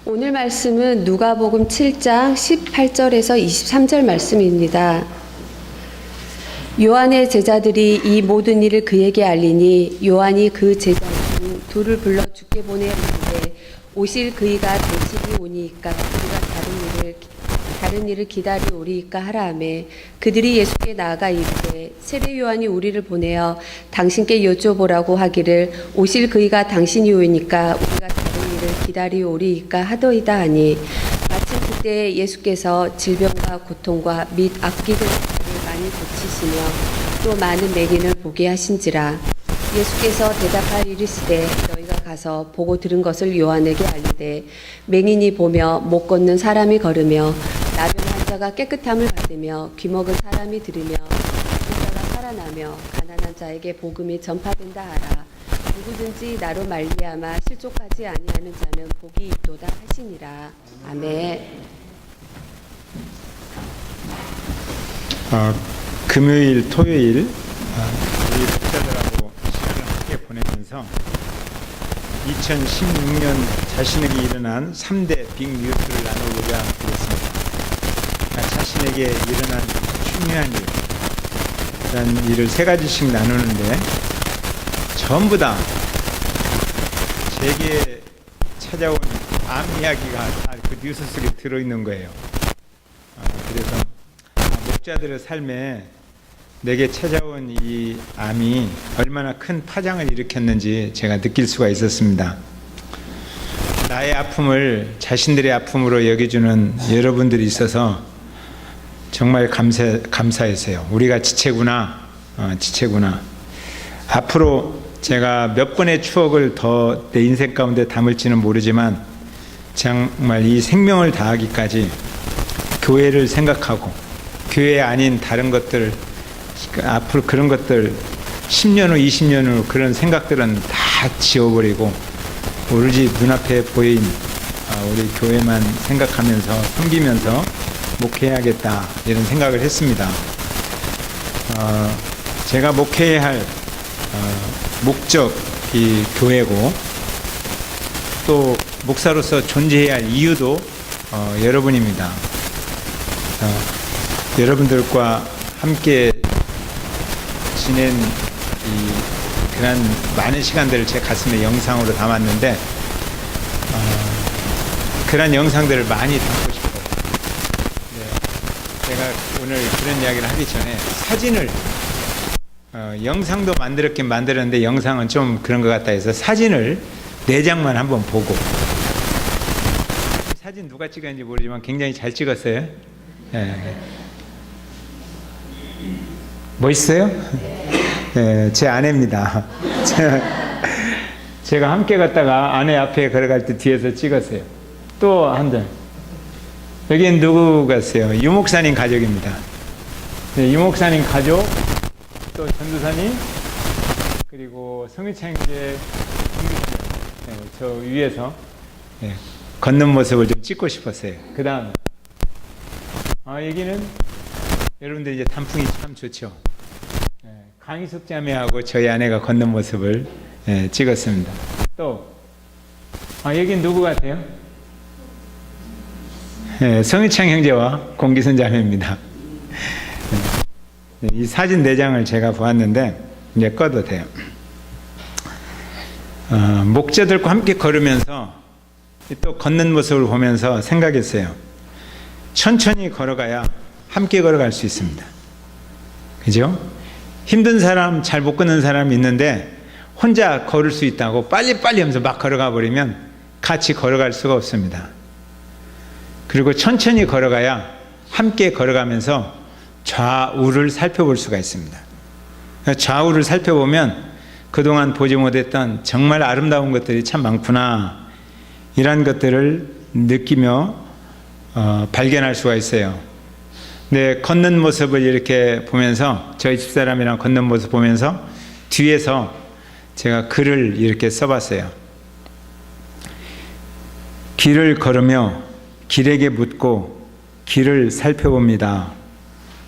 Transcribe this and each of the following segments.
오늘 말씀은 누가복음 7장 18절에서 23절 말씀입니다. 요한의 제자들이 이 모든 일을 그에게 알리니 요한이 그 제자 중 둘을 불러 주께 보내야 하는데 오실 그이가 대신이 오니이까 그가 다른 일을 기다리오리이까 하라 하매 그들이 예수께 나아가 이르되 세례 요한이 우리를 보내어 당신께 여쭤보라고 하기를 오실 그이가 당신이 오니까 우리가 다른 일을 기다리오리이까 하더이다 하니 마침 그때 예수께서 질병과 고통과 및 악기들 많이 고치시며 또 많은 맹인을 보게 하신지라. 예수께서 대답하여 이르시되 너희가 가서 보고 들은 것을 요한에게 알리되 맹인이 보며 못 걷는 사람이 걸으며 나병 환자가 깨끗함을 받으며 귀먹은 사람이 들으며 죽은 자가 살아나며 가난한 자에게 복음이 전파된다 하라. 누구든지 나로 말미암아 실족하지 아니하는 자는 복이 있도다 하시니라. 아멘. 금요일, 토요일 우리 목사들하고 시간을 함께 보내면서 2016년 자신에게 일어난 3대 빅뉴스를 나누고자 하겠습니다. 자신에게 일어난 중요한 일, 그런 일을 3가지씩 나누는데 전부 다 제게 찾아온 암 이야기가 다 그 뉴스 속에 들어있는 거예요. 그래서 목자들의 삶에 내게 찾아온 이 암이 얼마나 큰 파장을 일으켰는지 제가 느낄 수가 있었습니다. 나의 아픔을 자신들의 아픔으로 여겨주는 여러분들이 있어서 정말 감사했어요. 우리가 지체구나, 지체구나. 앞으로 제가 몇 번의 추억을 더 내 인생 가운데 담을지는 모르지만 정말 이 생명을 다하기까지 교회를 생각하고 교회 아닌 다른 것들, 앞으로 그런 것들 10년 후 20년 후 그런 생각들은 다 지워버리고 오로지 눈앞에 보인 우리 교회만 생각하면서 섬기면서 목회해야겠다 이런 생각을 했습니다. 제가 목회해야 할 목적이 교회고 또 목사로서 존재해야 할 이유도 여러분입니다. 여러분들과 함께 지낸 그런 많은 시간들을 제 가슴에 영상으로 담았는데 그런 영상들을 많이 담고 싶어요. 제가 오늘 그런 이야기를 하기 전에 사진을 영상도 만들었긴 만들었는데 영상은 좀 그런 것 같다 해서 사진을 4장만 한번 보고 사진 누가 찍었는지 모르지만 굉장히 잘 찍었어요. 네. 멋있어요? 네, 제 아내입니다. 제가 함께 갔다가 아내 앞에 걸어갈 때 뒤에서 찍었어요. 또 한 장. 여기는 누구 같아요? 유 목사님 가족입니다. 네, 유 목사님 가족, 또 전도사님, 그리고 성유창 형제, 네, 저 위에서 네, 걷는 모습을 좀 찍고 싶었어요. 그 다음, 여기는 여러분들 이제 단풍이 참 좋죠. 강희숙 자매하고 저희 아내가 걷는 모습을 찍었습니다. 또 여긴 누구 같아요? 성희창 형제와 공기선 자매입니다. 이 사진 4장을 제가 보았는데 이제 꺼도 돼요. 목자들과 함께 걸으면서 또 걷는 모습을 보면서 생각했어요. 천천히 걸어가야 함께 걸어갈 수 있습니다. 그죠? 힘든 사람, 잘 못 걷는 사람이 있는데 혼자 걸을 수 있다고 빨리빨리 하면서 막 걸어가 버리면 같이 걸어갈 수가 없습니다. 그리고 천천히 걸어가야 함께 걸어가면서 좌우를 살펴볼 수가 있습니다. 좌우를 살펴보면 그동안 보지 못했던 정말 아름다운 것들이 참 많구나 이런 것들을 느끼며 발견할 수가 있어요. 네, 걷는 모습을 이렇게 보면서 저희 집사람이랑 걷는 모습 보면서 뒤에서 제가 글을 이렇게 써봤어요. 길을 걸으며 길에게 묻고 길을 살펴봅니다.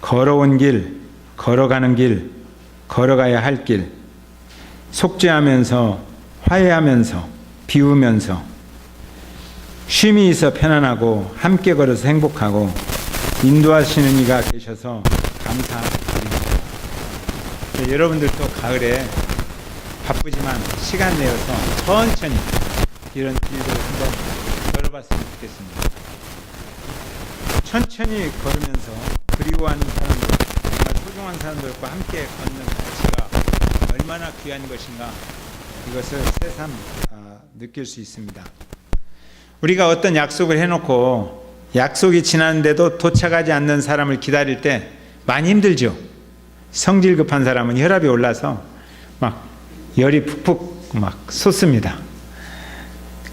걸어온 길, 걸어가는 길, 걸어가야 할 길, 속죄하면서 화해하면서 비우면서 쉼이 있어 편안하고 함께 걸어서 행복하고 인도하시는 이가 계셔서 감사드립니다. 네, 여러분들도 가을에 바쁘지만 시간 내어서 천천히 이런 길을 한번 걸어봤으면 좋겠습니다. 천천히 걸으면서 그리워하는 사람들, 정말 소중한 사람들과 함께 걷는 가치가 얼마나 귀한 것인가, 이것을 새삼 느낄 수 있습니다. 우리가 어떤 약속을 해놓고 약속이 지났는데도 도착하지 않는 사람을 기다릴 때 많이 힘들죠. 성질 급한 사람은 혈압이 올라서 막 열이 푹푹 막 솟습니다.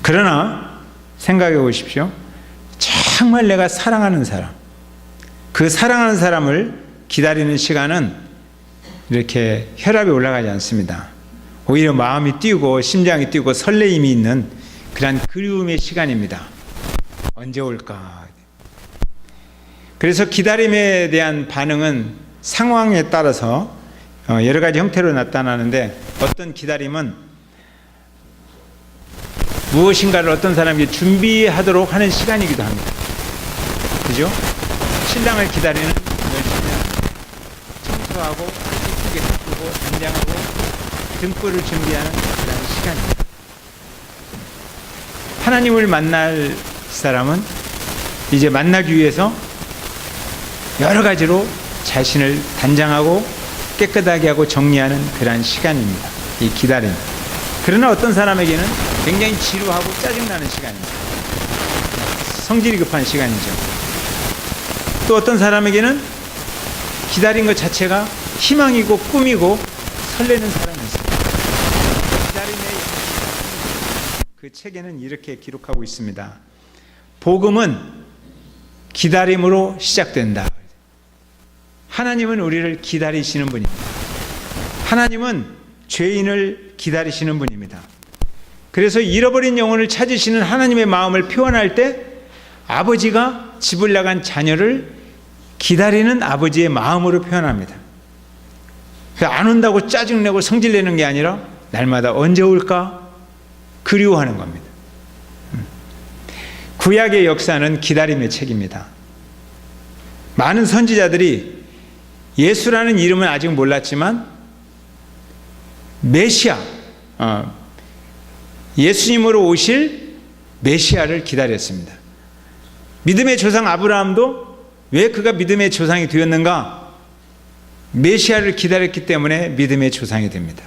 그러나 생각해 보십시오. 정말 내가 사랑하는 사람, 그 사랑하는 사람을 기다리는 시간은 이렇게 혈압이 올라가지 않습니다. 오히려 마음이 뛰고 심장이 뛰고 설레임이 있는 그런 그리움의 시간입니다. 언제 올까? 그래서 기다림에 대한 반응은 상황에 따라서 여러 가지 형태로 나타나는데, 어떤 기다림은 무엇인가를 어떤 사람에게 준비하도록 하는 시간이기도 합니다. 그죠? 신랑을 기다리는 열심히 청소하고 예쁘게 바꾸고 단장하고 등불을 준비하는 그런 시간입니다. 하나님을 만날 사람은 이제 만나기 위해서 여러 가지로 자신을 단장하고 깨끗하게 하고 정리하는 그런 시간입니다. 이 기다림. 그러나 어떤 사람에게는 굉장히 지루하고 짜증나는 시간입니다. 성질이 급한 시간이죠. 또 어떤 사람에게는 기다린 것 자체가 희망이고 꿈이고 설레는 사람이 있습니다. 기다림의 그 책에는 이렇게 기록하고 있습니다. 복음은 기다림으로 시작된다. 하나님은 우리를 기다리시는 분입니다. 하나님은 죄인을 기다리시는 분입니다. 그래서 잃어버린 영혼을 찾으시는 하나님의 마음을 표현할 때 아버지가 집을 나간 자녀를 기다리는 아버지의 마음으로 표현합니다. 안 온다고 짜증내고 성질내는 게 아니라 날마다 언제 올까 그리워하는 겁니다. 구약의 역사는 기다림의 책입니다. 많은 선지자들이 예수라는 이름은 아직 몰랐지만 메시아, 예수님으로 오실 메시아를 기다렸습니다. 믿음의 조상 아브라함도 왜 그가 믿음의 조상이 되었는가? 메시아를 기다렸기 때문에 믿음의 조상이 됩니다.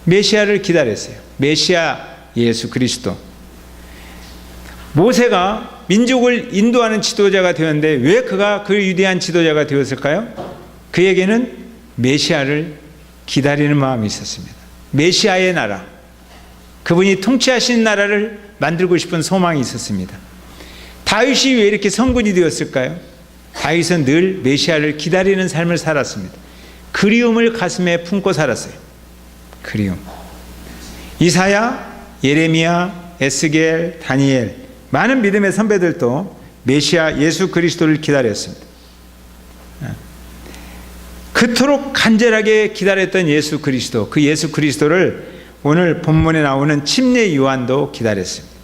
메시아를 기다렸어요. 메시아 예수 그리스도. 모세가 민족을 인도하는 지도자가 되었는데 왜 그가 그 위대한 지도자가 되었을까요? 그에게는 메시아를 기다리는 마음이 있었습니다. 메시아의 나라, 그분이 통치하시는 나라를 만들고 싶은 소망이 있었습니다. 다윗이 왜 이렇게 성군이 되었을까요? 다윗은 늘 메시아를 기다리는 삶을 살았습니다. 그리움을 가슴에 품고 살았어요. 그리움. 이사야, 예레미야, 에스겔, 다니엘, 많은 믿음의 선배들도 메시아 예수 그리스도를 기다렸습니다. 그토록 간절하게 기다렸던 예수 그리스도, 그 예수 그리스도를 오늘 본문에 나오는 침례 요한도 기다렸습니다.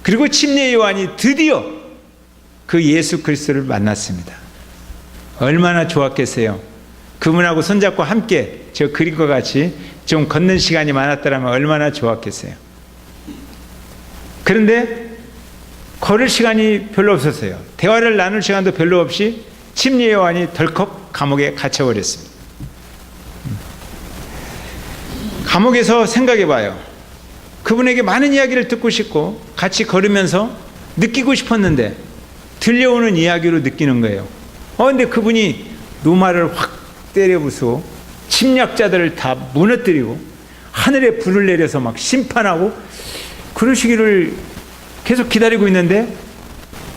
그리고 침례 요한이 드디어 그 예수 그리스도를 만났습니다. 얼마나 좋았겠어요. 그분하고 손잡고 함께 저 그림과 같이 좀 걷는 시간이 많았더라면 얼마나 좋았겠어요. 그런데 걸을 시간이 별로 없었어요. 대화를 나눌 시간도 별로 없이 침례 요한이 덜컥 감옥에 갇혀버렸습니다. 감옥에서 생각해 봐요. 그분에게 많은 이야기를 듣고 싶고 같이 걸으면서 느끼고 싶었는데 들려오는 이야기로 느끼는 거예요. 근데 그분이 노마를 확 때려 부수고 침략자들을 다 무너뜨리고 하늘에 불을 내려서 막 심판하고 그러시기를 계속 기다리고 있는데,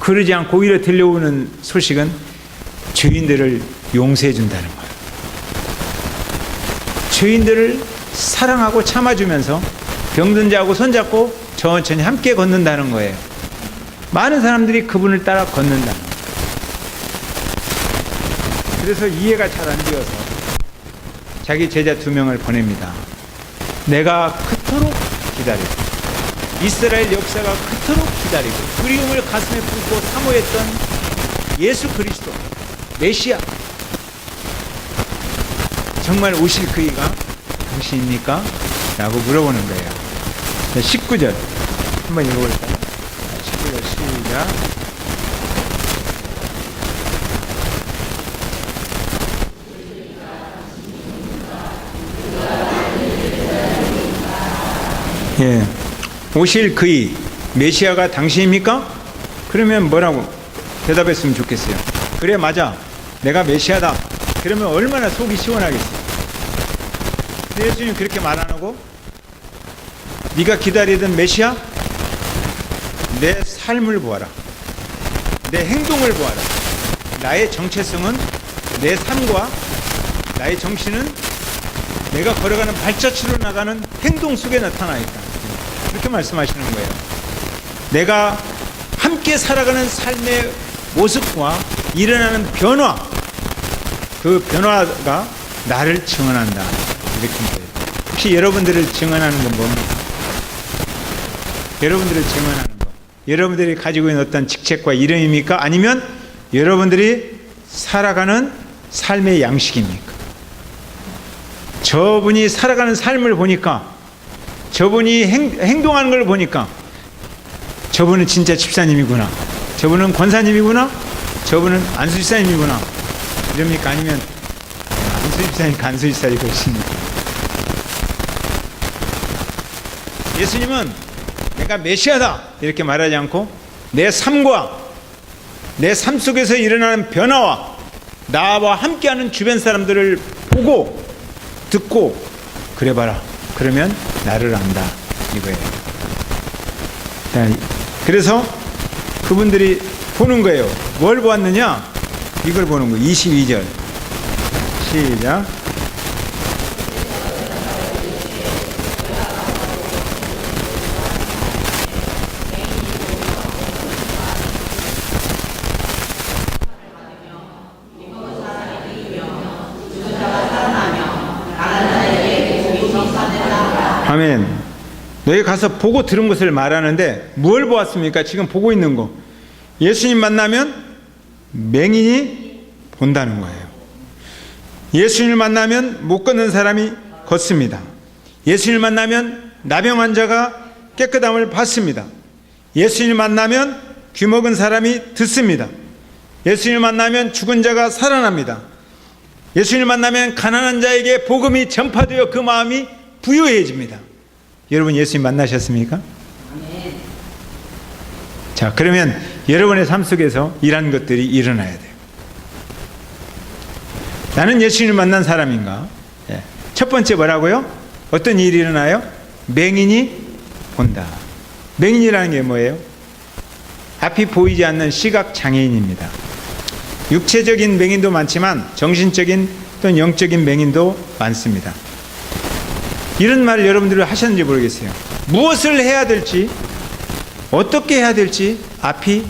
그러지 않고 오히려 들려오는 소식은 죄인들을 용서해 준다는 거예요. 죄인들을 사랑하고 참아주면서 병든 자하고 손잡고 천천히 함께 걷는다는 거예요. 많은 사람들이 그분을 따라 걷는다는 거예요. 그래서 이해가 잘 안 되어서 자기 제자 2명을 보냅니다. 내가 그토록 기다렸다. 이스라엘 역사가 그토록 기다리고 그리움을 가슴에 품고 사모했던 예수 그리스도 메시아, 정말 오실 그이가 당신입니까? 라고 물어보는 거예요. 19절 한번 읽어볼까요? 19절 시작. 예, 오실 그이 메시아가 당신입니까? 그러면 뭐라고 대답했으면 좋겠어요. 그래, 맞아, 내가 메시아다. 그러면 얼마나 속이 시원하겠어요. 근데 예수님 그렇게 말 안 하고, 네가 기다리던 메시아, 내 삶을 보아라, 내 행동을 보아라, 나의 정체성은, 내 삶과 나의 정신은 내가 걸어가는 발자취로 나가는 행동 속에 나타나 있다. 그렇게 말씀하시는 거예요. 내가 함께 살아가는 삶의 모습과 일어나는 변화, 그 변화가 나를 증언한다. 이렇게 말해요. 혹시 여러분들을 증언하는 건 뭡니까? 여러분들을 증언하는 것, 여러분들이 가지고 있는 어떤 직책과 이름입니까? 아니면 여러분들이 살아가는 삶의 양식입니까? 저분이 살아가는 삶을 보니까, 저분이 행동하는 걸 보니까 저분은 진짜 집사님이구나, 저분은 권사님이구나, 저분은 안수집사님이구나 이럽니까? 아니면 안수집사님 안수집사님 그러십니까? 예수님은 내가 메시아다 이렇게 말하지 않고 내 삶과 내 삶 속에서 일어나는 변화와 나와 함께하는 주변 사람들을 보고 듣고 그래봐라, 그러면 나를 안다 이거예요. 자, 그래서 그분들이 보는 거예요. 뭘 보았느냐? 이걸 보는 거예요. 22절 시작. 아멘. 너희 가서 보고 들은 것을 말하는데 뭘 보았습니까? 지금 보고 있는 거. 예수님 만나면 맹인이 본다는 거예요. 예수님을 만나면 못 걷는 사람이 걷습니다. 예수님을 만나면 나병 환자가 깨끗함을 받습니다. 예수님을 만나면 귀먹은 사람이 듣습니다. 예수님을 만나면 죽은 자가 살아납니다. 예수님을 만나면 가난한 자에게 복음이 전파되어 그 마음이 부유해집니다. 여러분 예수님 만나셨습니까? 네. 자, 그러면 여러분의 삶 속에서 이런 것들이 일어나야 돼요. 나는 예수님을 만난 사람인가? 네. 첫 번째 뭐라고요? 어떤 일이 일어나요? 맹인이 본다. 맹인이라는 게 뭐예요? 앞이 보이지 않는 시각장애인입니다. 육체적인 맹인도 많지만 정신적인 또는 영적인 맹인도 많습니다. 이런 말을 여러분들이 하셨는지 모르겠어요. 무엇을 해야 될지, 어떻게 해야 될지 앞이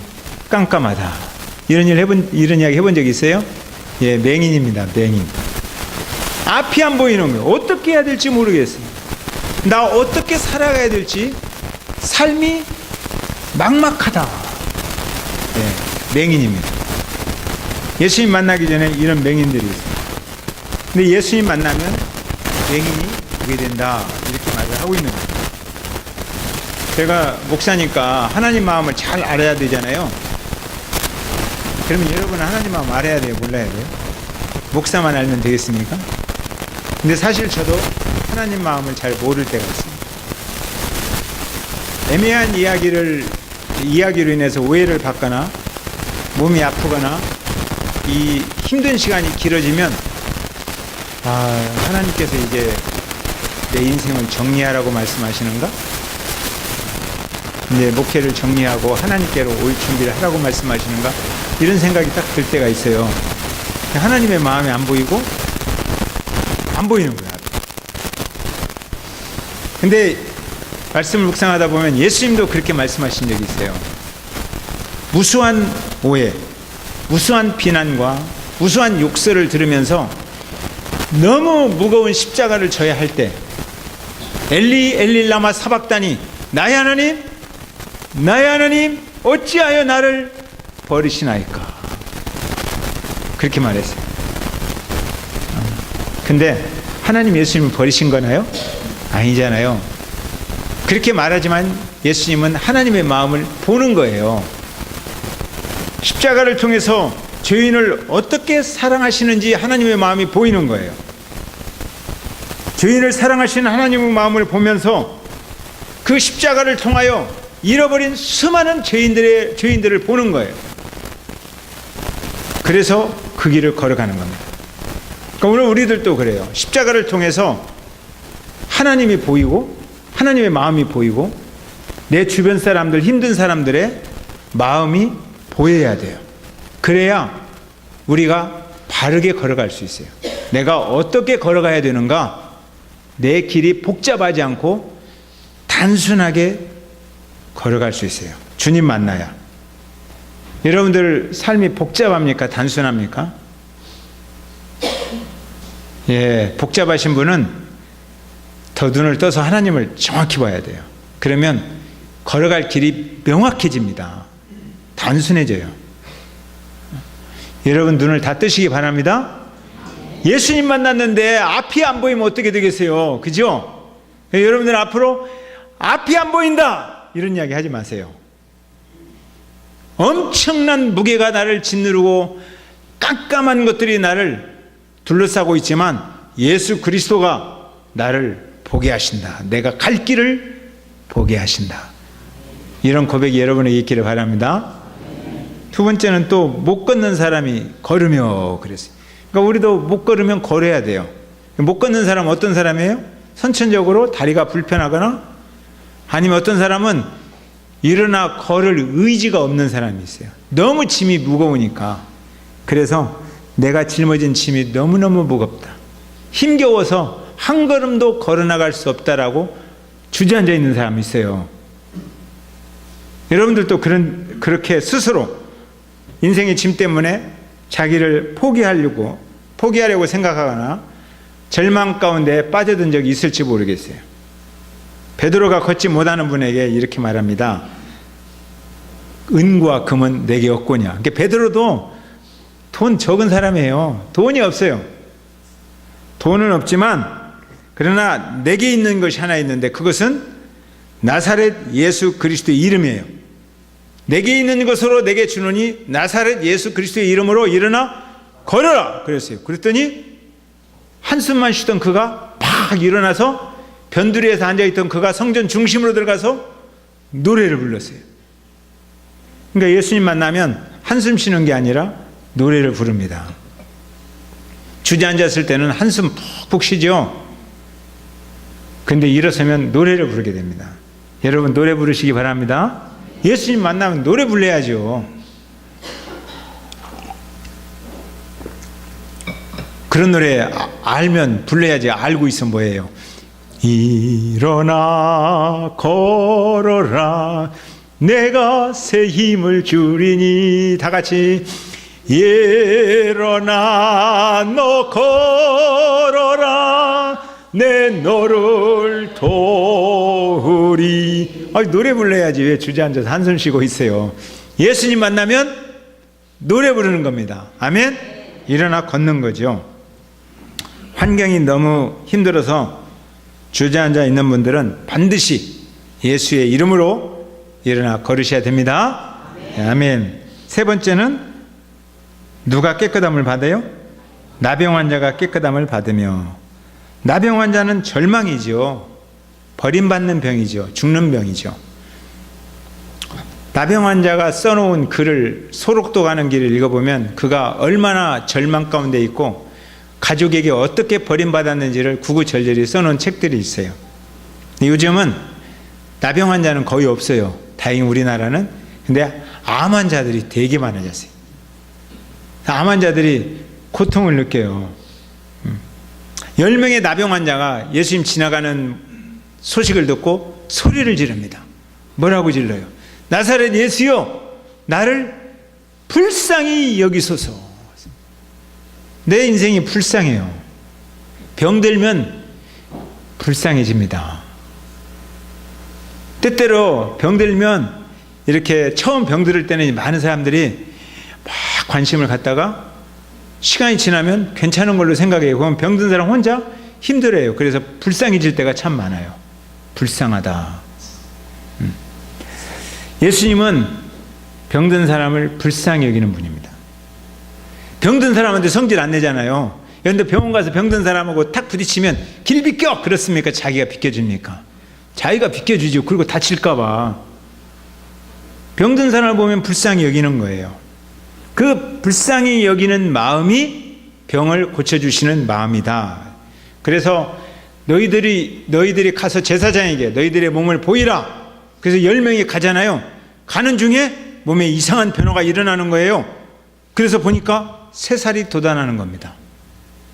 깜깜하다. 이런 이야기 해본 적 있어요? 예, 맹인입니다. 맹인. 앞이 안 보이는 거예요. 어떻게 해야 될지 모르겠어요. 나 어떻게 살아가야 될지 삶이 막막하다. 예, 맹인입니다. 예수님 만나기 전에 이런 맹인들이 있어요. 근데 예수님 만나면 맹인이 보게 된다. 이렇게 말을 하고 있는 거예요. 제가 목사니까 하나님 마음을 잘 알아야 되잖아요. 그러면 여러분은 하나님 마음 알아야 돼요? 몰라야 돼요? 목사만 알면 되겠습니까? 근데 사실 저도 하나님 마음을 잘 모를 때가 있습니다. 애매한 이야기로 인해서 오해를 받거나 몸이 아프거나 이 힘든 시간이 길어지면 하나님께서 이제 내 인생을 정리하라고 말씀하시는가? 이제 목회를 정리하고 하나님께로 올 준비를 하라고 말씀하시는가? 이런 생각이 딱 들 때가 있어요. 하나님의 마음이 안 보이고 안 보이는 거야. 근데 말씀을 묵상하다 보면 예수님도 그렇게 말씀하신 적이 있어요. 무수한 오해, 무수한 비난과 무수한 욕설을 들으면서 너무 무거운 십자가를 져야 할 때 엘리 엘리 라마 사박다니 나의 하나님 어찌하여 나를 버리시나이까. 그렇게 말했어요. 근데 하나님 예수님을 버리신 거나요? 아니잖아요. 그렇게 말하지만 예수님은 하나님의 마음을 보는 거예요. 십자가를 통해서 죄인을 어떻게 사랑하시는지 하나님의 마음이 보이는 거예요. 죄인을 사랑하시는 하나님의 마음을 보면서 그 십자가를 통하여 잃어버린 수많은 죄인들을 보는 거예요. 그래서 그 길을 걸어가는 겁니다. 그러니까 오늘 우리들도 그래요. 십자가를 통해서 하나님이 보이고 하나님의 마음이 보이고 내 주변 사람들, 힘든 사람들의 마음이 보여야 돼요. 그래야 우리가 바르게 걸어갈 수 있어요. 내가 어떻게 걸어가야 되는가? 내 길이 복잡하지 않고 단순하게 걸어갈 수 있어요. 주님 만나야. 여러분들 삶이 복잡합니까? 단순합니까? 예, 복잡하신 분은 더 눈을 떠서 하나님을 정확히 봐야 돼요. 그러면 걸어갈 길이 명확해집니다. 단순해져요. 여러분 눈을 다 뜨시기 바랍니다. 예수님 만났는데 앞이 안 보이면 어떻게 되겠어요? 그죠? 여러분들 앞으로 앞이 안 보인다 이런 이야기 하지 마세요. 엄청난 무게가 나를 짓누르고 깜깜한 것들이 나를 둘러싸고 있지만 예수 그리스도가 나를 보게 하신다. 내가 갈 길을 보게 하신다. 이런 고백이 여러분에게 있기를 바랍니다. 두 번째는 또 못 걷는 사람이 걸으며 그랬어요. 그러니까 우리도 못 걸으면 걸어야 돼요. 못 걷는 사람은 어떤 사람이에요? 선천적으로 다리가 불편하거나 아니면 어떤 사람은 일어나 걸을 의지가 없는 사람이 있어요. 너무 짐이 무거우니까. 그래서 내가 짊어진 짐이 너무너무 무겁다. 힘겨워서 한 걸음도 걸어나갈 수 없다라고 주저앉아 있는 사람이 있어요. 여러분들도 그렇게 스스로 인생의 짐 때문에 자기를 포기하려고 생각하거나 절망 가운데 빠져든 적이 있을지 모르겠어요. 베드로가 걷지 못하는 분에게 이렇게 말합니다. 은과 금은 내게 없거냐. 그러니까 베드로도 돈 적은 사람이에요. 돈이 없어요. 돈은 없지만 그러나 내게 있는 것이 하나 있는데 그것은 나사렛 예수 그리스도의 이름이에요. 내게 있는 것으로 내게 주노니 나사렛 예수 그리스도의 이름으로 일어나 걸어라 그랬어요. 그랬더니 한숨만 쉬던 그가 팍 일어나서 변두리에서 앉아있던 그가 성전 중심으로 들어가서 노래를 불렀어요. 그러니까 예수님 만나면 한숨 쉬는 게 아니라 노래를 부릅니다. 주저앉았을 때는 한숨 푹푹 쉬죠. 근데 일어서면 노래를 부르게 됩니다. 여러분 노래 부르시기 바랍니다. 예수님 만나면 노래 불러야죠. 그런 노래 알면 불러야지. 알고 있으면 뭐예요? 일어나 걸어라 내가 새 힘을 주리니. 다 같이 일어나 너 걸어라 내 너를 도우리. 노래 불러야지. 왜 주저앉아서 한숨 쉬고 있어요? 예수님 만나면 노래 부르는 겁니다. 아멘. 일어나 걷는 거죠. 환경이 너무 힘들어서 주저앉아 있는 분들은 반드시 예수의 이름으로 일어나 걸으셔야 됩니다. 아멘. 세 번째는 누가 깨끗함을 받아요? 나병 환자가 깨끗함을 받으며. 나병 환자는 절망이죠. 버림받는 병이죠. 죽는 병이죠. 나병 환자가 써놓은 글을 소록도 가는 길을 읽어보면 그가 얼마나 절망 가운데 있고 가족에게 어떻게 버림받았는지를 구구절절히 써놓은 책들이 있어요. 요즘은 나병 환자는 거의 없어요. 다행히 우리나라는. 근데 암 환자들이 되게 많아졌어요. 암 환자들이 고통을 느껴요. 10명의 나병 환자가 예수님 지나가는 소식을 듣고 소리를 지릅니다. 뭐라고 질러요? 나사렛 예수여 나를 불쌍히 여기소서. 내 인생이 불쌍해요. 병들면 불쌍해집니다. 때때로 병들면 이렇게 처음 병들을 때는 많은 사람들이 막 관심을 갖다가 시간이 지나면 괜찮은 걸로 생각해요. 그럼 병든 사람 혼자 힘들어요. 그래서 불쌍해질 때가 참 많아요. 불쌍하다. 예수님은 병든 사람을 불쌍히 여기는 분입니다. 병든 사람한테 성질 안 내잖아요. 그런데 병원 가서 병든 사람하고 탁 부딪히면 길 비켜! 그렇습니까? 자기가 비켜줍니까? 자기가 비켜주죠. 그리고 다칠까 봐. 병든 사람을 보면 불쌍히 여기는 거예요. 그 불쌍히 여기는 마음이 병을 고쳐주시는 마음이다. 그래서 너희들이 가서 제사장에게 너희들의 몸을 보이라. 그래서 10명이 가잖아요. 가는 중에 몸에 이상한 변화가 일어나는 거예요. 그래서 보니까 3살이 돋아나는 겁니다.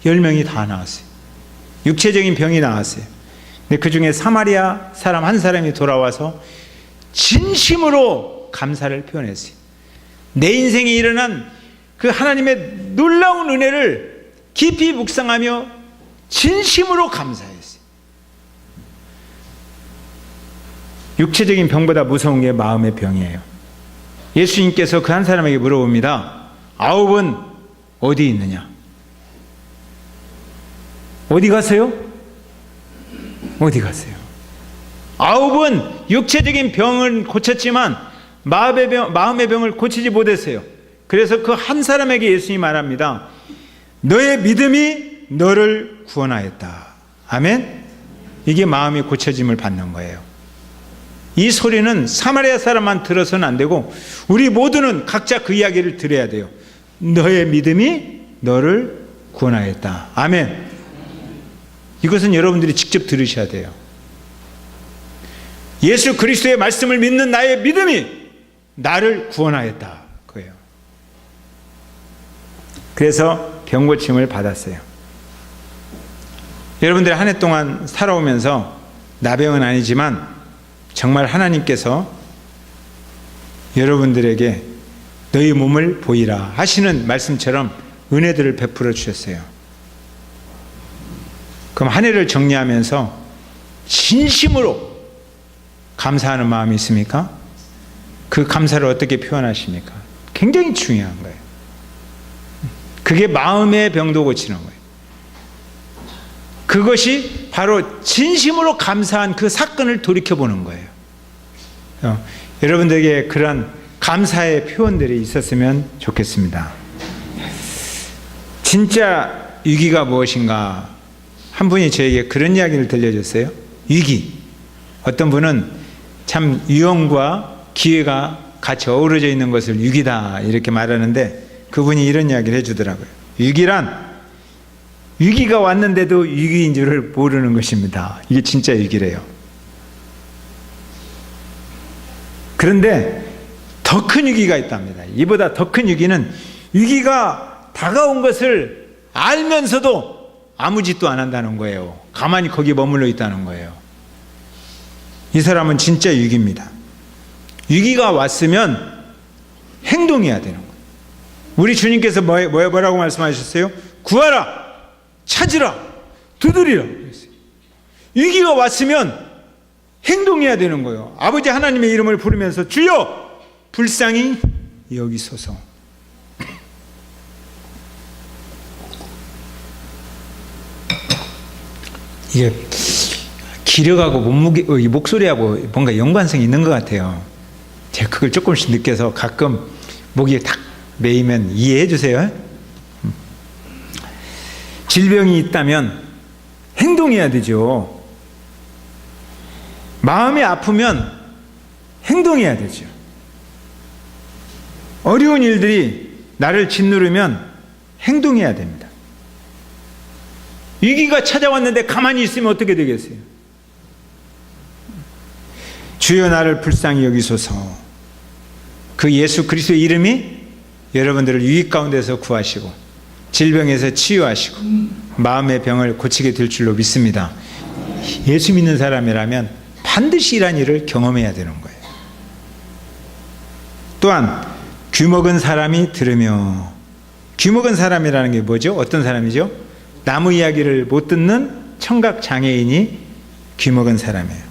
10명이 다 나왔어요. 육체적인 병이 나왔어요. 근데 그 중에 사마리아 사람 한 사람이 돌아와서 진심으로 감사를 표현했어요. 내 인생에 일어난 그 하나님의 놀라운 은혜를 깊이 묵상하며 진심으로 감사했어요. 육체적인 병보다 무서운 게 마음의 병이에요. 예수님께서 그 한 사람에게 물어봅니다. 9은 어디 있느냐? 어디 가세요? 어디 가세요? 9은 육체적인 병을 고쳤지만 마음의 병을 고치지 못했어요. 그래서 그 한 사람에게 예수님이 말합니다. 너의 믿음이 너를 구원하였다. 아멘? 이게 마음이 고쳐짐을 받는 거예요. 이 소리는 사마리아 사람만 들어서는 안 되고 우리 모두는 각자 그 이야기를 들어야 돼요. 너의 믿음이 너를 구원하였다. 아멘. 이것은 여러분들이 직접 들으셔야 돼요. 예수 그리스도의 말씀을 믿는 나의 믿음이 나를 구원하였다. 그예요. 그래서 병고침을 받았어요. 여러분들이 한 해 동안 살아오면서 나병은 아니지만 정말 하나님께서 여러분들에게 너희 몸을 보이라 하시는 말씀처럼 은혜들을 베풀어 주셨어요. 그럼 한 해를 정리하면서 진심으로 감사하는 마음이 있습니까? 그 감사를 어떻게 표현하십니까? 굉장히 중요한 거예요. 그게 마음의 병도 고치는 거예요. 그것이 바로 진심으로 감사한 그 사건을 돌이켜보는 거예요. 여러분들에게 그런 감사의 표현들이 있었으면 좋겠습니다. 진짜 위기가 무엇인가? 한 분이 저에게 그런 이야기를 들려줬어요. 위기. 어떤 분은 참 위험과 기회가 같이 어우러져 있는 것을 위기다 이렇게 말하는데 그분이 이런 이야기를 해주더라고요. 위기란 위기가 왔는데도 위기인 줄을 모르는 것입니다. 이게 진짜 위기래요. 그런데 더 큰 위기가 있답니다. 이보다 더 큰 위기는 위기가 다가온 것을 알면서도 아무 짓도 안 한다는 거예요. 가만히 거기 머물러 있다는 거예요. 이 사람은 진짜 위기입니다. 위기가 왔으면 행동해야 되는 거예요. 우리 주님께서 뭐라고 말씀하셨어요? 구하라! 찾으라! 두드리라! 위기가 왔으면 행동해야 되는 거예요. 아버지 하나님의 이름을 부르면서 주여! 불쌍히 여기소서. 이게 기력하고 몸무게, 목소리하고 뭔가 연관성이 있는 것 같아요. 제가 그걸 조금씩 느껴서 가끔 목이 탁 메이면 이해해 주세요. 질병이 있다면 행동해야 되죠. 마음이 아프면 행동해야 되죠. 어려운 일들이 나를 짓누르면 행동해야 됩니다. 위기가 찾아왔는데 가만히 있으면 어떻게 되겠어요? 주여 나를 불쌍히 여기소서. 그 예수 그리스도의 이름이 여러분들을 위기 가운데서 구하시고 질병에서 치유하시고 마음의 병을 고치게 될 줄로 믿습니다. 예수 믿는 사람이라면 반드시 이러한 일을 경험해야 되는 거예요. 또한 귀먹은 사람이 들으며, 귀먹은 사람이라는 게 뭐죠? 어떤 사람이죠? 나무 이야기를 못 듣는 청각 장애인이 귀먹은 사람이에요.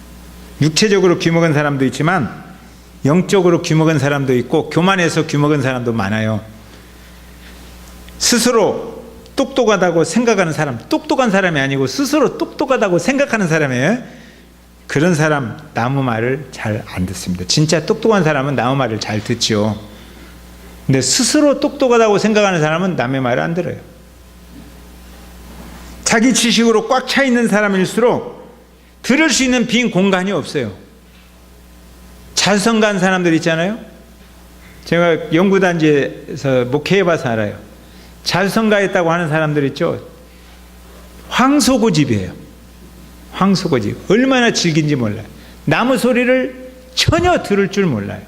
육체적으로 귀먹은 사람도 있지만 영적으로 귀먹은 사람도 있고 교만해서 귀먹은 사람도 많아요. 스스로 똑똑하다고 생각하는 사람, 똑똑한 사람이 아니고 스스로 똑똑하다고 생각하는 사람이에요. 그런 사람 남의 말을 잘 안 듣습니다. 진짜 똑똑한 사람은 남의 말을 잘 듣죠. 근데 스스로 똑똑하다고 생각하는 사람은 남의 말을 안 들어요. 자기 지식으로 꽉 차 있는 사람일수록 들을 수 있는 빈 공간이 없어요. 자성가한 사람들 있잖아요. 제가 연구단지에서 목회해봐서 알아요. 자성가했다고 하는 사람들 있죠. 황소고집이에요. 황소고집. 얼마나 질긴지 몰라요. 나무 소리를 전혀 들을 줄 몰라요.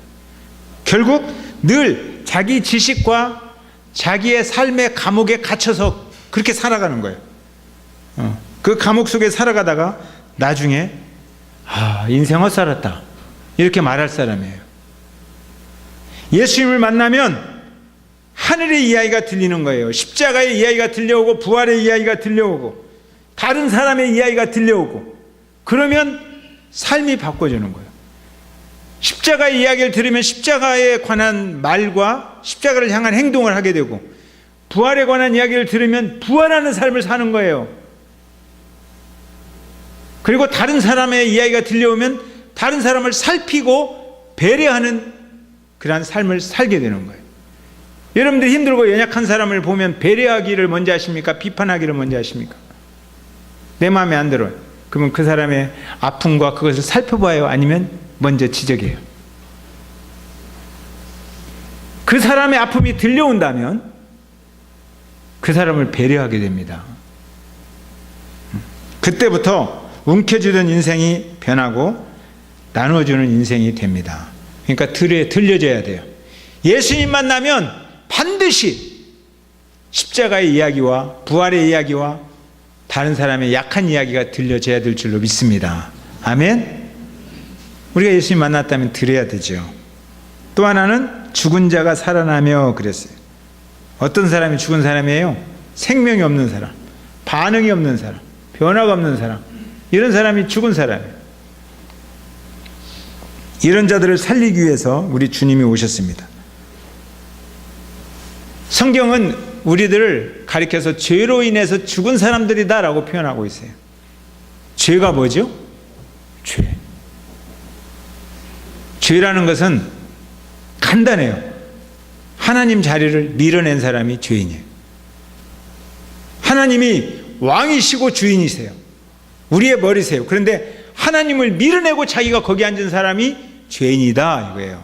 결국 늘 자기 지식과 자기의 삶의 감옥에 갇혀서 그렇게 살아가는 거예요. 그 감옥 속에 살아가다가 나중에 인생 헛살았다 이렇게 말할 사람이에요. 예수님을 만나면 하늘의 이야기가 들리는 거예요. 십자가의 이야기가 들려오고 부활의 이야기가 들려오고 다른 사람의 이야기가 들려오고 그러면 삶이 바꿔지는 거예요. 십자가의 이야기를 들으면 십자가에 관한 말과 십자가를 향한 행동을 하게 되고 부활에 관한 이야기를 들으면 부활하는 삶을 사는 거예요. 그리고 다른 사람의 이야기가 들려오면 다른 사람을 살피고 배려하는 그러한 삶을 살게 되는 거예요. 여러분들 힘들고 연약한 사람을 보면 배려하기를 먼저 하십니까? 비판하기를 먼저 하십니까? 내 마음에 안 들어요. 그러면 그 사람의 아픔과 그것을 살펴봐요? 아니면 먼저 지적해요? 그 사람의 아픔이 들려온다면 그 사람을 배려하게 됩니다. 그때부터 움켜쥐던 인생이 변하고 나누어주는 인생이 됩니다. 그러니까 들려줘야 돼요. 예수님 만나면 반드시 십자가의 이야기와 부활의 이야기와 다른 사람의 약한 이야기가 들려져야 될 줄로 믿습니다. 아멘. 우리가 예수님 만났다면 들어야 되죠. 또 하나는 죽은 자가 살아나며 그랬어요. 어떤 사람이 죽은 사람이에요? 생명이 없는 사람, 반응이 없는 사람, 변화가 없는 사람, 이런 사람이 죽은 사람이에요. 이런 자들을 살리기 위해서 우리 주님이 오셨습니다. 성경은 우리들을 가리켜서 죄로 인해서 죽은 사람들이다 라고 표현하고 있어요. 죄가 뭐죠? 죄. 죄라는 것은 간단해요. 하나님 자리를 밀어낸 사람이 죄인이에요. 하나님이 왕이시고 주인이세요. 우리의 머리세요. 그런데 하나님을 밀어내고 자기가 거기 앉은 사람이 죄인이다 이거예요.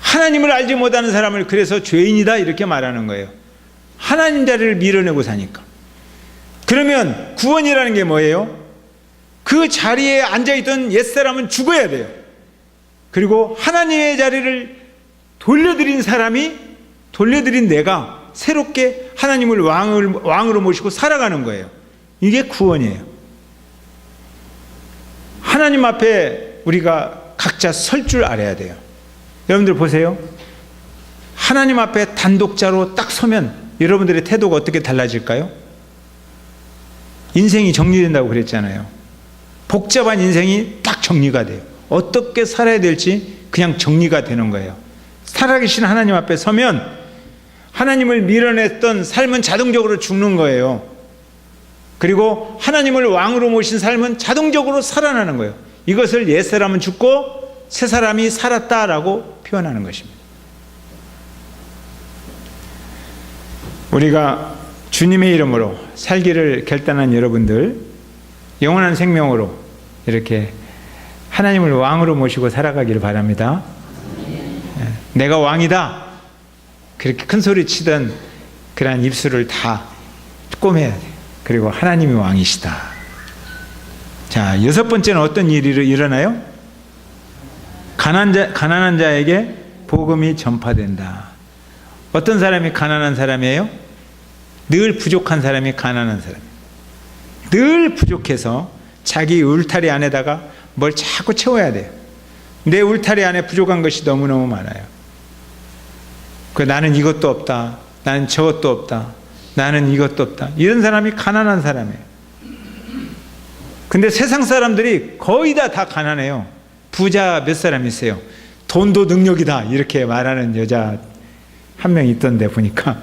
하나님을 알지 못하는 사람을 그래서 죄인이다 이렇게 말하는 거예요. 하나님 자리를 밀어내고 사니까. 그러면 구원이라는 게 뭐예요? 그 자리에 앉아있던 옛사람은 죽어야 돼요. 그리고 하나님의 자리를 돌려드린 사람이, 돌려드린 내가 새롭게 하나님을 왕으로 모시고 살아가는 거예요. 이게 구원이에요. 하나님 앞에 우리가 각자 설 줄 알아야 돼요. 여러분들 보세요. 하나님 앞에 단독자로 딱 서면 여러분들의 태도가 어떻게 달라질까요? 인생이 정리된다고 그랬잖아요. 복잡한 인생이 딱 정리가 돼요. 어떻게 살아야 될지 그냥 정리가 되는 거예요. 살아계신 하나님 앞에 서면 하나님을 밀어냈던 삶은 자동적으로 죽는 거예요. 그리고 하나님을 왕으로 모신 삶은 자동적으로 살아나는 거예요. 이것을 옛사람은 죽고 새사람이 살았다라고 표현하는 것입니다. 우리가 주님의 이름으로 살기를 결단한 여러분들, 영원한 생명으로 이렇게 하나님을 왕으로 모시고 살아가기를 바랍니다. 내가 왕이다 그렇게 큰 소리 치던 그러한 입술을 다 꼬매야 돼요. 그리고 하나님이 왕이시다. 자, 여섯 번째는 어떤 일이 일어나요? 가난한 자에게 복음이 전파된다. 어떤 사람이 가난한 사람이에요? 늘 부족한 사람이 가난한 사람이에요. 늘 부족해서 자기 울타리 안에다가 뭘 자꾸 채워야 돼요. 내 울타리 안에 부족한 것이 너무너무 많아요. 나는 이것도 없다. 나는 저것도 없다. 나는 이것도 없다. 이런 사람이 가난한 사람이에요. 근데 세상 사람들이 거의 다 가난해요. 부자 몇 사람 있어요. 돈도 능력이다 이렇게 말하는 여자 한 명 있던데 보니까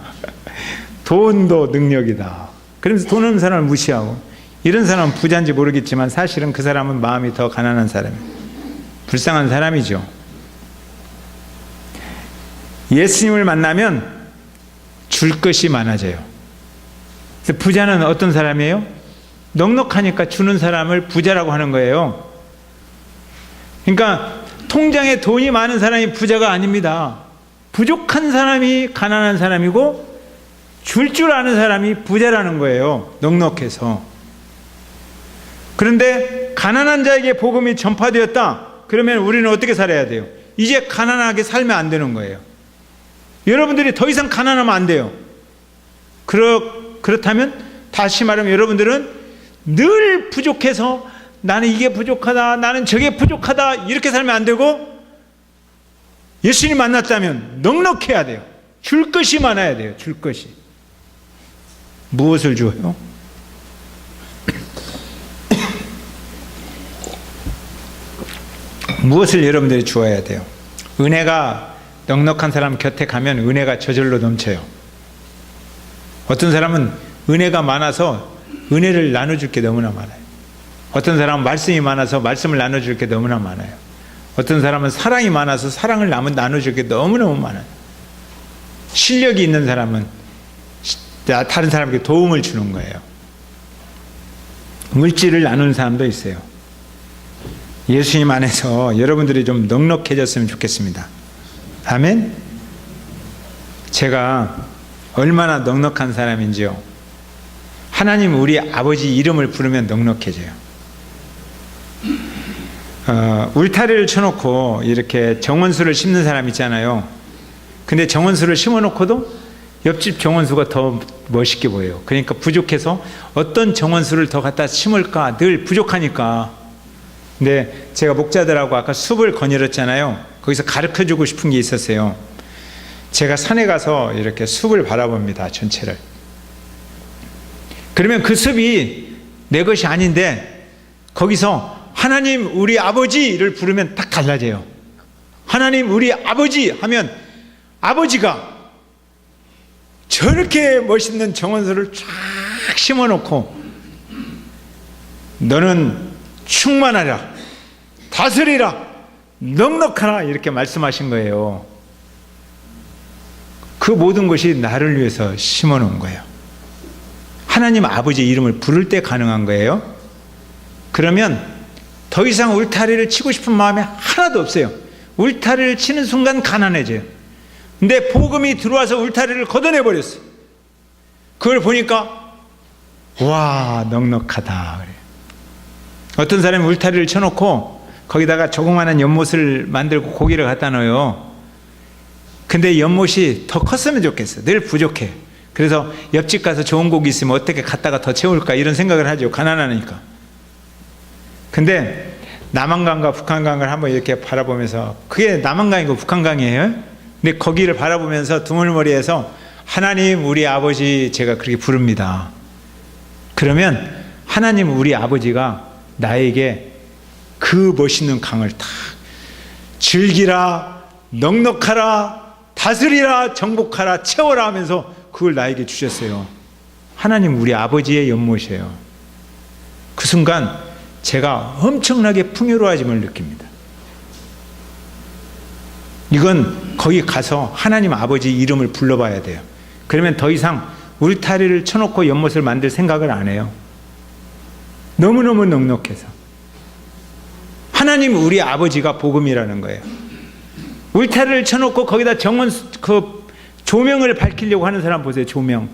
돈도 능력이다. 그러면서 돈 없는 사람을 무시하고, 이런 사람은 부자인지 모르겠지만 사실은 그 사람은 마음이 더 가난한 사람이에요. 불쌍한 사람이죠. 예수님을 만나면 줄 것이 많아져요. 그래서 부자는 어떤 사람이에요? 넉넉하니까 주는 사람을 부자라고 하는 거예요. 그러니까 통장에 돈이 많은 사람이 부자가 아닙니다. 부족한 사람이 가난한 사람이고 줄 아는 사람이 부자라는 거예요. 넉넉해서. 그런데 가난한 자에게 복음이 전파되었다. 그러면 우리는 어떻게 살아야 돼요? 이제 가난하게 살면 안 되는 거예요. 여러분들이 더 이상 가난하면 안 돼요. 그렇다면 다시 말하면 여러분들은 늘 부족해서 나는 이게 부족하다, 나는 저게 부족하다 이렇게 살면 안 되고, 예수님 만났다면 넉넉해야 돼요. 줄 것이 많아야 돼요. 줄 것이. 무엇을 줘요? 무엇을 여러분들이 주어야 돼요? 은혜가 넉넉한 사람 곁에 가면 은혜가 저절로 넘쳐요. 어떤 사람은 은혜가 많아서 은혜를 나눠줄 게 너무나 많아요. 어떤 사람은 말씀이 많아서 말씀을 나눠줄 게 너무나 많아요. 어떤 사람은 사랑이 많아서 사랑을 나눠줄 게 너무너무 많아요. 실력이 있는 사람은 다른 사람에게 도움을 주는 거예요. 물질을 나누는 사람도 있어요. 예수님 안에서 여러분들이 좀 넉넉해졌으면 좋겠습니다. 아멘? 제가 얼마나 넉넉한 사람인지요. 하나님 우리 아버지 이름을 부르면 넉넉해져요. 울타리를 쳐놓고 이렇게 정원수를 심는 사람 있잖아요. 근데 정원수를 심어놓고도 옆집 정원수가 더 멋있게 보여요. 그러니까 부족해서 어떤 정원수를 더 갖다 심을까 늘 부족하니까. 근데 제가 목자들하고 아까 숲을 거닐었잖아요. 거기서 가르쳐주고 싶은 게 있었어요. 제가 산에 가서 이렇게 숲을 바라봅니다. 전체를. 그러면 그 숲이 내 것이 아닌데 거기서 하나님 우리 아버지를 부르면 딱 달라져요. 하나님 우리 아버지 하면 아버지가 저렇게 멋있는 정원수를 쫙 심어놓고 너는 충만하라, 다스리라, 넉넉하라 이렇게 말씀하신 거예요. 그 모든 것이 나를 위해서 심어놓은 거예요. 하나님 아버지 이름을 부를 때 가능한 거예요. 그러면 더 이상 울타리를 치고 싶은 마음이 하나도 없어요. 울타리를 치는 순간 가난해져요. 근데 복음이 들어와서 울타리를 걷어내버렸어요. 그걸 보니까 와 넉넉하다 그래요. 어떤 사람이 울타리를 쳐놓고 거기다가 조그마한 연못을 만들고 고기를 갖다 넣어요. 근데 연못이 더 컸으면 좋겠어. 늘 부족해. 그래서 옆집 가서 좋은 고기 있으면 어떻게 갖다가 더 채울까 이런 생각을 하죠. 가난하니까. 근데 남한강과 북한강을 한번 이렇게 바라보면서, 그게 남한강이고 북한강이에요. 근데 거기를 바라보면서 두물머리에서 하나님 우리 아버지 제가 그렇게 부릅니다. 그러면 하나님 우리 아버지가 나에게 그 멋있는 강을 탁 즐기라, 넉넉하라, 다스리라, 정복하라, 채워라 하면서 그걸 나에게 주셨어요. 하나님 우리 아버지의 연못이에요. 그 순간 제가 엄청나게 풍요로워짐을 느낍니다. 이건 거기 가서 하나님 아버지 이름을 불러봐야 돼요. 그러면 더 이상 울타리를 쳐놓고 연못을 만들 생각을 안 해요. 너무너무 넉넉해서. 하나님 우리 아버지가 복음이라는 거예요. 울타리를 쳐놓고 거기다 조명을 밝히려고 하는 사람 보세요. 조명.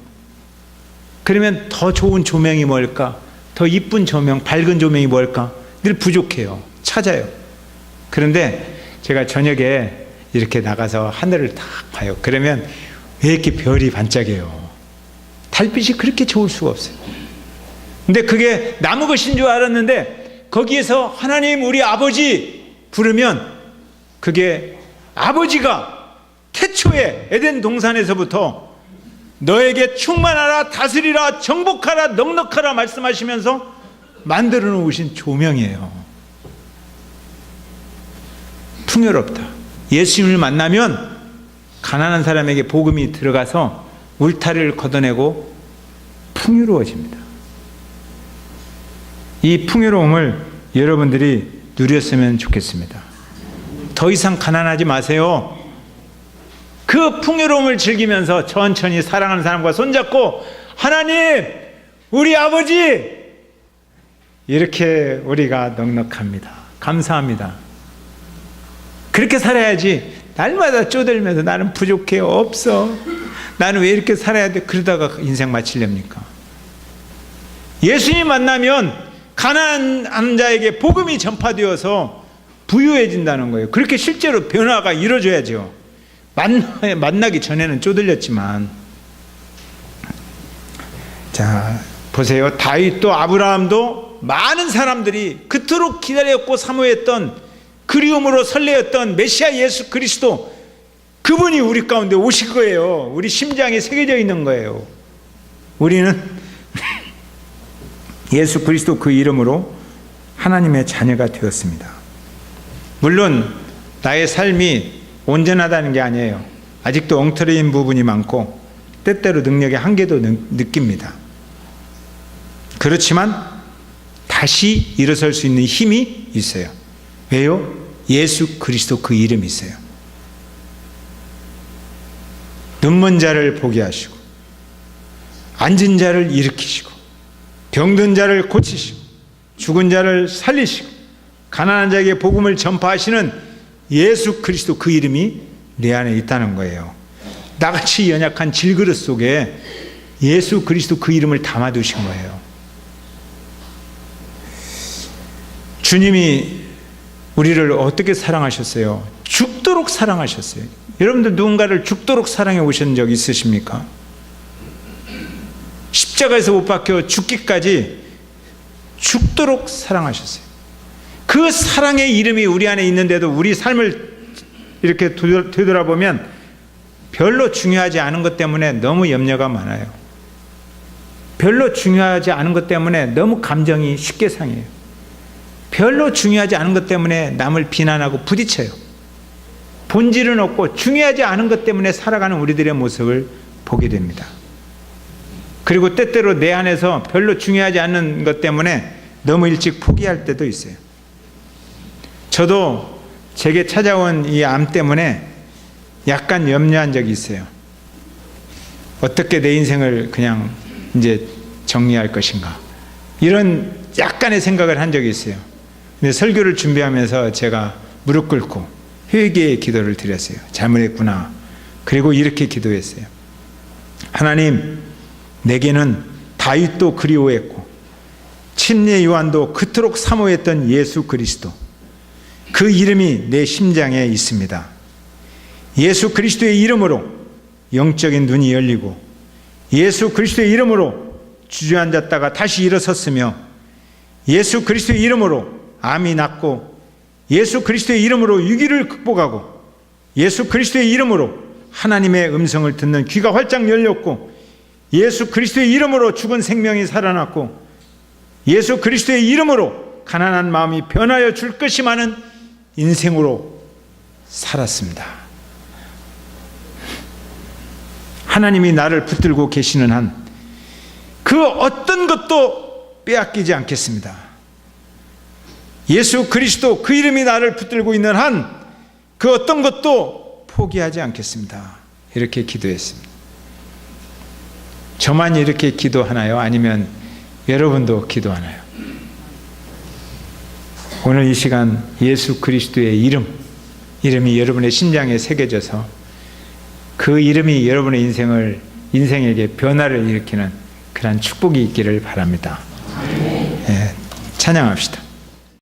그러면 더 좋은 조명이 뭘까? 더 이쁜 조명, 밝은 조명이 뭘까? 늘 부족해요. 찾아요. 그런데 제가 저녁에 이렇게 나가서 하늘을 딱 봐요. 그러면 왜 이렇게 별이 반짝여요? 달빛이 그렇게 좋을 수가 없어요. 근데 그게 나무 것인 줄 알았는데 거기에서 하나님 우리 아버지 부르면 그게 아버지가 태초에 에덴 동산에서부터 너에게 충만하라, 다스리라, 정복하라, 넉넉하라 말씀하시면서 만들어 놓으신 조명이에요. 풍요롭다. 예수님을 만나면 가난한 사람에게 복음이 들어가서 울타리를 걷어내고 풍요로워집니다. 이 풍요로움을 여러분들이 누렸으면 좋겠습니다. 더 이상 가난하지 마세요. 그 풍요로움을 즐기면서 천천히 사랑하는 사람과 손잡고 하나님, 우리 아버지, 이렇게 우리가 넉넉합니다. 감사합니다. 그렇게 살아야지. 날마다 쪼들면서 나는 부족해, 없어, 나는 왜 이렇게 살아야 돼, 그러다가 인생 마치렵니까? 예수님 만나면 가난한 자에게 복음이 전파되어서 부유해진다는 거예요. 그렇게 실제로 변화가 이루어져야죠. 만나기 전에는 쪼들렸지만. 자, 보세요. 다윗도 아브라함도 많은 사람들이 그토록 기다렸고 사모했던, 그리움으로 설레었던 메시아 예수 그리스도, 그분이 우리 가운데 오실 거예요. 우리 심장에 새겨져 있는 거예요. 우리는 예수 그리스도 그 이름으로 하나님의 자녀가 되었습니다. 물론 나의 삶이 온전하다는 게 아니에요. 아직도 엉터리인 부분이 많고 때때로 능력의 한계도 느낍니다. 그렇지만 다시 일어설 수 있는 힘이 있어요. 왜요? 예수 그리스도 그 이름이 있어요. 눈먼 자를 보게 하시고, 앉은 자를 일으키시고, 병든 자를 고치시고, 죽은 자를 살리시고, 가난한 자에게 복음을 전파하시는 예수 그리스도 그 이름이 내 안에 있다는 거예요. 나같이 연약한 질그릇 속에 예수 그리스도 그 이름을 담아두신 거예요. 주님이 우리를 어떻게 사랑하셨어요? 죽도록 사랑하셨어요. 여러분들 누군가를 죽도록 사랑해 오신 적 있으십니까? 십자가에서 못 박혀 죽기까지 죽도록 사랑하셨어요. 그 사랑의 이름이 우리 안에 있는데도 우리 삶을 이렇게 되돌아보면 별로 중요하지 않은 것 때문에 너무 염려가 많아요. 별로 중요하지 않은 것 때문에 너무 감정이 쉽게 상해요. 별로 중요하지 않은 것 때문에 남을 비난하고 부딪혀요. 본질은 없고 중요하지 않은 것 때문에 살아가는 우리들의 모습을 보게 됩니다. 그리고 때때로 내 안에서 별로 중요하지 않은 것 때문에 너무 일찍 포기할 때도 있어요. 저도 제게 찾아온 이 암 때문에 약간 염려한 적이 있어요. 어떻게 내 인생을 그냥 이제 정리할 것인가, 이런 약간의 생각을 한 적이 있어요. 근데 설교를 준비하면서 제가 무릎 꿇고 회개의 기도를 드렸어요. 잘못했구나. 그리고 이렇게 기도했어요. 하나님, 내게는 다윗도 그리워했고 침례 요한도 그토록 사모했던 예수 그리스도, 그 이름이 내 심장에 있습니다. 예수 그리스도의 이름으로 영적인 눈이 열리고 예수 그리스도의 이름으로 주저앉았다가 다시 일어섰으며 예수 그리스도의 이름으로 암이 낫고 예수 그리스도의 이름으로 위기를 극복하고 예수 그리스도의 이름으로 하나님의 음성을 듣는 귀가 활짝 열렸고 예수 그리스도의 이름으로 죽은 생명이 살아났고 예수 그리스도의 이름으로 가난한 마음이 변하여 줄 것이 많은 인생으로 살았습니다. 하나님이 나를 붙들고 계시는 한 그 어떤 것도 빼앗기지 않겠습니다. 예수 그리스도 그 이름이 나를 붙들고 있는 한 그 어떤 것도 포기하지 않겠습니다. 이렇게 기도했습니다. 저만 이렇게 기도하나요? 아니면 여러분도 기도하나요? 오늘 이 시간 예수 그리스도의 이름이 여러분의 심장에 새겨져서 그 이름이 여러분의 인생에게 변화를 일으키는 그런 축복이 있기를 바랍니다. 네, 찬양합시다.